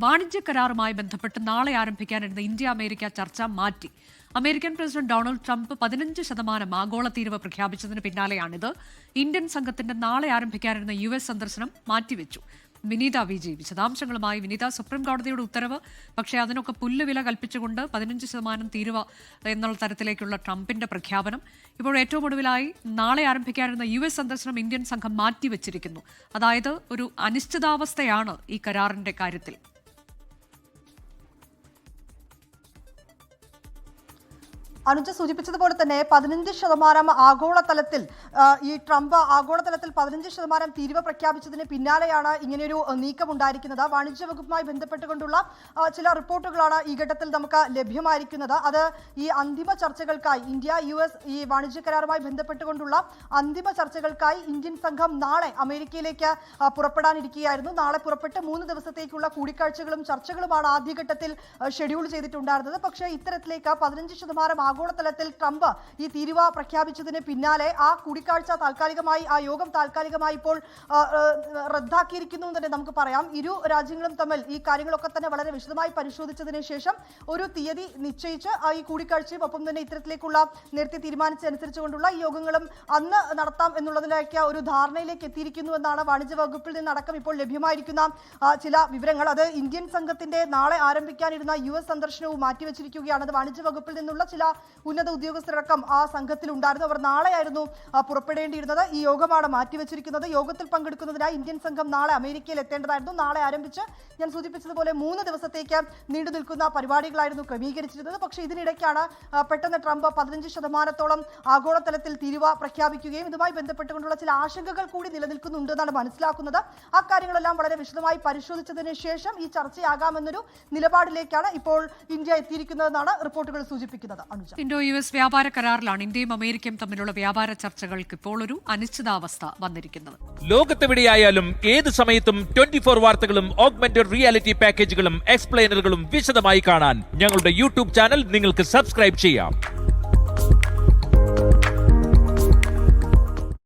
വാണിജ്യ കരാറുമായി ബന്ധപ്പെട്ട് നാളെ ആരംഭിക്കാനിരുന്ന ഇന്ത്യ അമേരിക്ക ചർച്ച മാറ്റി. അമേരിക്കൻ പ്രസിഡന്റ് ഡൊണാൾഡ് ട്രംപ് 15% ആഗോള തീരുവ പ്രഖ്യാപിച്ചതിന് പിന്നാലെയാണിത്. ഇന്ത്യൻ സംഘത്തിന്റെ നാളെ ആരംഭിക്കാനിരുന്ന US സന്ദർശനം മാറ്റിവെച്ചു. വിനീത വിജി വിശദാംശങ്ങളുമായി. വിനീത, സുപ്രീം കോടതിയുടെ ഉത്തരവ്, പക്ഷേ അതിനൊക്കെ പുല്ലുവില കൽപ്പിച്ചുകൊണ്ട് 15% തീരുവ എന്നുള്ള തരത്തിലേക്കുള്ള ട്രംപിന്റെ പ്രഖ്യാപനം. ഇപ്പോൾ ഏറ്റവും ഒടുവിലായി നാളെ ആരംഭിക്കാനിരുന്ന US സന്ദർശനം ഇന്ത്യൻ സംഘം മാറ്റിവെച്ചിരിക്കുന്നു. അതായത് ഒരു അനിശ്ചിതാവസ്ഥയാണ് ഈ കരാറിന്റെ കാര്യത്തിൽ. അനുജ സൂചിപ്പിച്ചതുപോലെ തന്നെ 15% ആഗോളതലത്തിൽ ഈ ട്രംപ് ആഗോളതലത്തിൽ 15% തീരുവ പ്രഖ്യാപിച്ചതിന് പിന്നാലെയാണ് ഇങ്ങനെയൊരു നീക്കമുണ്ടായിരിക്കുന്നത്. വാണിജ്യ വകുപ്പുമായി ബന്ധപ്പെട്ടുകൊണ്ടുള്ള ചില റിപ്പോർട്ടുകളാണ് ഈ ഘട്ടത്തിൽ നമുക്ക് ലഭ്യമായിരിക്കുന്നത്. അത് ഈ അന്തിമ ചർച്ചകൾക്കായി ഇന്ത്യ US ഈ വാണിജ്യ കരാറുമായി ബന്ധപ്പെട്ടുകൊണ്ടുള്ള അന്തിമ ചർച്ചകൾക്കായി ഇന്ത്യൻ സംഘം നാളെ അമേരിക്കയിലേക്ക് പുറപ്പെടാനിരിക്കുകയായിരുന്നു. നാളെ പുറപ്പെട്ട് 3 ദിവസത്തേക്കുള്ള കൂടിക്കാഴ്ചകളും ചർച്ചകളുമാണ് ആദ്യഘട്ടത്തിൽ ഷെഡ്യൂൾ ചെയ്തിട്ടുണ്ടായിരുന്നത്. പക്ഷേ ഇത്തരത്തിലേക്ക് 15% ആഗോളതലത്തിൽ ട്രംപ് ഈ തീരുവ പ്രഖ്യാപിച്ചതിന് പിന്നാലെ ആ കൂടിക്കാഴ്ച താൽക്കാലികമായി, ആ യോഗം താൽക്കാലികമായി ഇപ്പോൾ റദ്ദാക്കിയിരിക്കുന്നു എന്ന് തന്നെ നമുക്ക് പറയാം. ഇരു രാജ്യങ്ങളും തമ്മിൽ ഈ കാര്യങ്ങളൊക്കെ തന്നെ വളരെ വിശദമായി പരിശോധിച്ചതിന് ശേഷം ഒരു തീയതി നിശ്ചയിച്ച് ഈ കൂടിക്കാഴ്ചയും ഒപ്പം തന്നെ ഇത്തരത്തിലേക്കുള്ള നേരത്തെ തീരുമാനിച്ചനുസരിച്ചുകൊണ്ടുള്ള ഈ യോഗങ്ങളും അന്ന് നടത്താം എന്നുള്ളതിലേക്ക് ഒരു ധാരണയിലേക്ക് എത്തിയിരിക്കുന്നു എന്നാണ് വാണിജ്യ വകുപ്പിൽ നിന്നടക്കം ഇപ്പോൾ ലഭ്യമായിരിക്കുന്ന ചില വിവരങ്ങൾ. അത് ഇന്ത്യൻ സംഘത്തിന്റെ നാളെ ആരംഭിക്കാനിരുന്ന US സന്ദർശനവും മാറ്റിവെച്ചിരിക്കുകയാണ്. അത് വാണിജ്യ വകുപ്പിൽ നിന്നുള്ള ചില ഉന്നത ഉദ്യോഗസ്ഥരടക്കം ആ സംഘത്തിൽ ഉണ്ടായിരുന്നു. അവർ നാളെയായിരുന്നു പുറപ്പെടേണ്ടിയിരുന്നത്. ഈ യോഗമാണ് മാറ്റിവെച്ചിരിക്കുന്നത്. യോഗത്തിൽ പങ്കെടുക്കുന്നതിനായി ഇന്ത്യൻ സംഘം നാളെ അമേരിക്കയിൽ എത്തേണ്ടതായിരുന്നു. നാളെ ആരംഭിച്ച് ഞാൻ സൂചിപ്പിച്ചതുപോലെ 3 ദിവസത്തേക്ക് നീണ്ടു നിൽക്കുന്ന പരിപാടികളായിരുന്നു ക്രമീകരിച്ചിരുന്നത്. പക്ഷേ ഇതിനിടയ്ക്കാണ് പെട്ടെന്ന് ട്രംപ് 15% ആഗോളതലത്തിൽ തീരുവ പ്രഖ്യാപിക്കുകയും ഇതുമായി ബന്ധപ്പെട്ടുകൊണ്ടുള്ള ചില ആശങ്കകൾ കൂടി നിലനിൽക്കുന്നുണ്ടെന്നാണ് മനസ്സിലാക്കുന്നത്. ആ കാര്യങ്ങളെല്ലാം വളരെ വിശദമായി പരിശോധിച്ചതിന് ശേഷം ഈ ചർച്ചയാകാമെന്നൊരു നിലപാടിലേക്കാണ് ഇപ്പോൾ ഇന്ത്യ എത്തിയിരിക്കുന്നതെന്നാണ് റിപ്പോർട്ടുകൾ സൂചിപ്പിക്കുന്നത്. ഇന്തോ US വ്യാപാര കരാറിലാണ് ഇന്ത്യയും അമേരിക്കയും തമ്മിലുള്ള വ്യാപാര ചർച്ചകൾക്ക് ഇപ്പോൾ ഒരു അനിശ്ചിതാവസ്ഥ വന്നിരിക്കുന്നത്. ലോകത്തെവിടെയായാലും ഏത് സമയത്തും 24 വാർത്തകളും ഓഗ്മെന്റഡ് റിയാലിറ്റി പാക്കേജുകളും എക്സ്പ്ലെയിനറുകളും വിശദമായി കാണാൻ ഞങ്ങളുടെ YouTube ചാനൽ നിങ്ങൾക്ക് സബ്സ്ക്രൈബ് ചെയ്യാം.